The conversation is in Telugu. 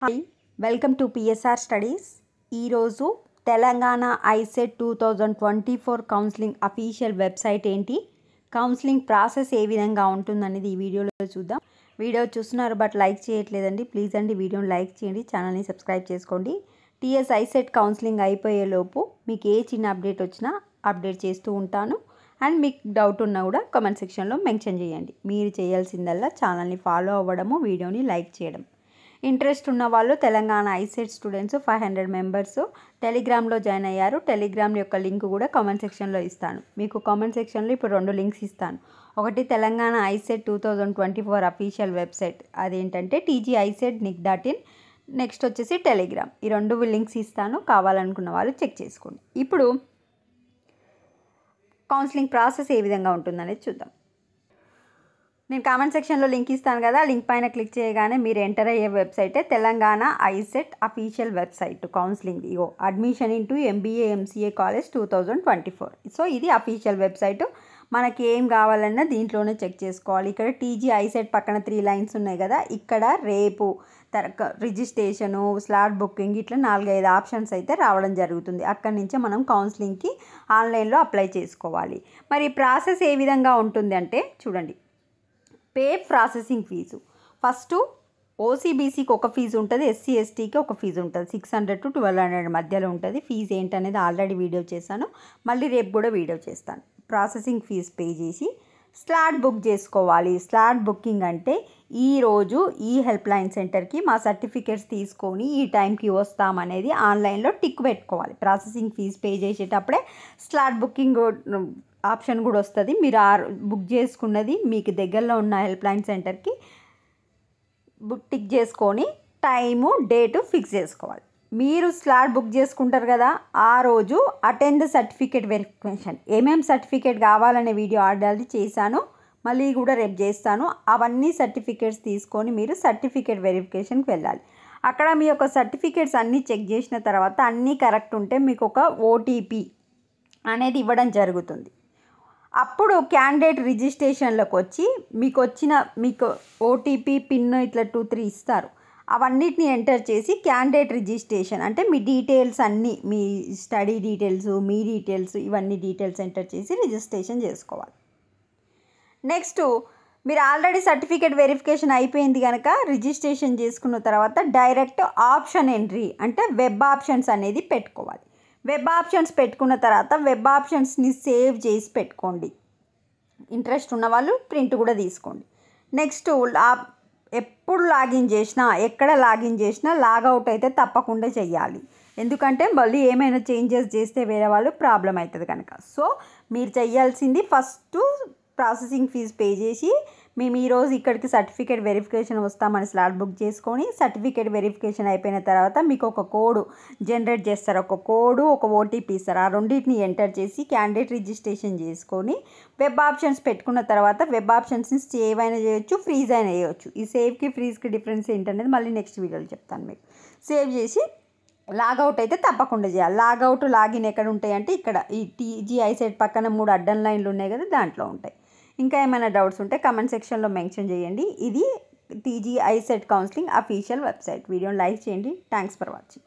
Hi, welcome to PSR studies. ఈరోజు Telangana ICET 2024 counselling official website ఏంటి, కౌన్సిలింగ్ ప్రాసెస్ ఏ విధంగా ఉంటుందనేది ఈ వీడియోలో చూద్దాం. వీడియో చూస్తున్నారు బట్ లైక్ చేయట్లేదండి, ప్లీజ్ అండి వీడియోని లైక్ చేయండి, ఛానల్ని సబ్స్క్రైబ్ చేసుకోండి. టీఎస్ ఐసెట్ కౌన్సిలింగ్ అయిపోయేలోపు మీకు ఏ చిన్న అప్డేట్ వచ్చినా అప్డేట్ చేస్తూ ఉంటాను. అండ్ మీకు డౌట్ ఉన్నా కూడా కామెంట్ సెక్షన్లో మెన్షన్ చేయండి. మీరు చేయాల్సిందల్లా ఛానల్ని ఫాలో అవ్వడము, వీడియోని లైక్ చేయడం. ఇంట్రెస్ట్ ఉన్న వాళ్ళు తెలంగాణ ఐసెట్ స్టూడెంట్స్ 500 మెంబర్స్ టెలిగ్రామ్లో జాయిన్ అయ్యారు. టెలిగ్రామ్ యొక్క లింక్ కూడా కామెంట్ సెక్షన్లో ఇస్తాను. మీకు కామెంట్ సెక్షన్లో ఇప్పుడు 2 లింక్స్ ఇస్తాను. ఒకటి తెలంగాణ ఐసెట్ 2024 అఫీషియల్ వెబ్సైట్, అదేంటంటే tgiset.nic.in. నెక్స్ట్ వచ్చేసి టెలిగ్రామ్. ఈ 2 లింక్స్ ఇస్తాను, కావాలనుకున్న వాళ్ళు చెక్ చేసుకోండి. ఇప్పుడు కౌన్సిలింగ్ ప్రాసెస్ ఏ విధంగా ఉంటుందనేది చూద్దాం. నేను కామెంట్ సెక్షన్లో లింక్ ఇస్తాను కదా, లింక్ పైన క్లిక్ చేయగానే మీరు ఎంటర్ అయ్యే వెబ్సైటే Telangana ICET official website counselling. ఇగో admission into MBA MCA college 2024. So ఇది అఫీషియల్ వెబ్సైట్. మనకి ఏం కావాలన్నా దీంట్లోనే చెక్ చేసుకోవాలి. ఇక్కడ టీజీ ఐసెట్ పక్కన 3 లైన్స్ ఉన్నాయి కదా, ఇక్కడ రేపు రిజిస్ట్రేషను, స్లాట్ బుకింగ్, ఇట్లా 4-5 ఆప్షన్స్ అయితే రావడం జరుగుతుంది. అక్కడి నుంచే మనం కౌన్సిలింగ్కి ఆన్లైన్లో అప్లై చేసుకోవాలి. మరి ప్రాసెస్ ఏ విధంగా ఉంటుంది అంటే చూడండి. పే ప్రాసెసింగ్ ఫీజు ఫస్ట్ ఓసీబీసీకి ఒక ఫీజు ఉంటుంది, ఎస్సీ ఎస్టీకి ఒక ఫీజు ఉంటుంది. 600 to 1200 మధ్యలో ఉంటుంది. ఫీజు ఏంటనేది ఆల్రెడీ వీడియో చేశాను, మళ్ళీ రేపు కూడా వీడియో చేస్తాను. ప్రాసెసింగ్ ఫీజు పే చేసి స్లాట్ బుక్ చేసుకోవాలి. స్లాట్ బుకింగ్ అంటే ఈరోజు ఈ హెల్ప్ లైన్ సెంటర్కి మా సర్టిఫికేట్స్ తీసుకొని ఈ టైంకి వస్తామనేది ఆన్లైన్లో టిక్ పెట్టుకోవాలి. ప్రాసెసింగ్ ఫీజు పే చేసేటప్పుడే స్లాట్ బుకింగ్ ఆప్షన్ కూడా వస్తుంది. మీరు బుక్ చేసుకున్నది మీకు దగ్గరలో ఉన్న హెల్ప్ లైన్ సెంటర్కి టిక్ చేసుకొని టైము డేటు ఫిక్స్ చేసుకోవాలి. మీరు స్లాట్ బుక్ చేసుకుంటారు కదా, ఆ రోజు అటెండ్ సర్టిఫికేట్ వెరిఫికేషన్, ఏమేమి సర్టిఫికేట్ కావాలనే వీడియో ఆల్రెడీ చేశాను, మళ్ళీ కూడా రేపు చేస్తాను. అవన్నీ సర్టిఫికేట్స్ తీసుకొని మీరు సర్టిఫికేట్ వెరిఫికేషన్కి వెళ్ళాలి. అక్కడ మీ యొక్క సర్టిఫికేట్స్ అన్నీ చెక్ చేసిన తర్వాత అన్నీ కరెక్ట్ ఉంటే మీకు ఒక ఓటీపీ అనేది ఇవ్వడం జరుగుతుంది. అప్పుడు క్యాండిడేట్ రిజిస్ట్రేషన్లోకి వచ్చి మీకు ఓటీపీ పిన్ ఇట్లా 2-3 ఇస్తారు. అవన్నిటిని ఎంటర్ చేసి క్యాండిడేట్ రిజిస్ట్రేషన్ అంటే మీ డీటెయిల్స్ అన్నీ, మీ స్టడీ డీటెయిల్స్, మీ డీటెయిల్స్, ఇవన్నీ డీటెయిల్స్ ఎంటర్ చేసి రిజిస్ట్రేషన్ చేసుకోవాలి. నెక్స్ట్ మీరు ఆల్రెడీ సర్టిఫికేట్ వెరిఫికేషన్ అయిపోయింది కనుక రిజిస్ట్రేషన్ చేసుకున్న తర్వాత డైరెక్ట్ ఆప్షన్ ఎంట్రీ అంటే వెబ్ ఆప్షన్స్ అనేది పెట్టుకోవాలి. వెబ్ ఆప్షన్స్ పెట్టుకున్న తర్వాత వెబ్ ఆప్షన్స్ని సేవ్ చేసి పెట్టుకోండి. ఇంట్రెస్ట్ ఉన్న వాళ్ళు ప్రింట్ కూడా తీసుకోండి. నెక్స్ట్ ఎప్పుడు లాగిన్ చేసినా, ఎక్కడ లాగిన్ చేసినా లాగౌట్ అయితే తప్పకుండా చెయ్యాలి. ఎందుకంటే మళ్ళీ ఏమైనా చేంజెస్ చేస్తే వేరే వాళ్ళు ప్రాబ్లం అవుతుంది కనుక. సో మీరు చేయాల్సింది ఫస్ట్ ప్రాసెసింగ్ ఫీజు పే చేసి మేము ఈరోజు ఇక్కడికి సర్టిఫికేట్ వెరిఫికేషన్ వస్తామని స్లాట్ బుక్ చేసుకొని సర్టిఫికేట్ వెరిఫికేషన్ అయిపోయిన తర్వాత మీకు ఒక కోడ్ జనరేట్ చేస్తారు. ఒక కోడు, ఒక ఓటీపీ ఇస్తారు. ఆ రెండింటిని ఎంటర్ చేసి క్యాండిడేట్ రిజిస్ట్రేషన్ చేసుకొని వెబ్ ఆప్షన్స్ పెట్టుకున్న తర్వాత వెబ్ ఆప్షన్స్ని సేవ్ అయినా చేయొచ్చు, ఫ్రీజ్ అయినా చేయొచ్చు. ఈ సేవ్కి ఫ్రీజ్కి డిఫరెన్స్ ఏంటనేది మళ్ళీ నెక్స్ట్ వీడియోలో చెప్తాను మీకు. సేవ్ చేసి లాగౌట్ అయితే తప్పకుండా చేయాలి. లాగౌట్ లాగిన్ ఎక్కడ ఉంటాయి అంటే ఇక్కడ ఈ టీజీ ఐసెట్ పక్కన 3 అడ్డం లైన్లు ఉన్నాయి కదా, దాంట్లో ఉంటాయి. ఇంకా ఏమైనా డౌట్స్ ఉంటే కామెంట్ సెక్షన్లో మెన్షన్ చేయండి. ఇది TG ICET counselling official website. వీడియోని లైక్ చేయండి. Thanks for watching.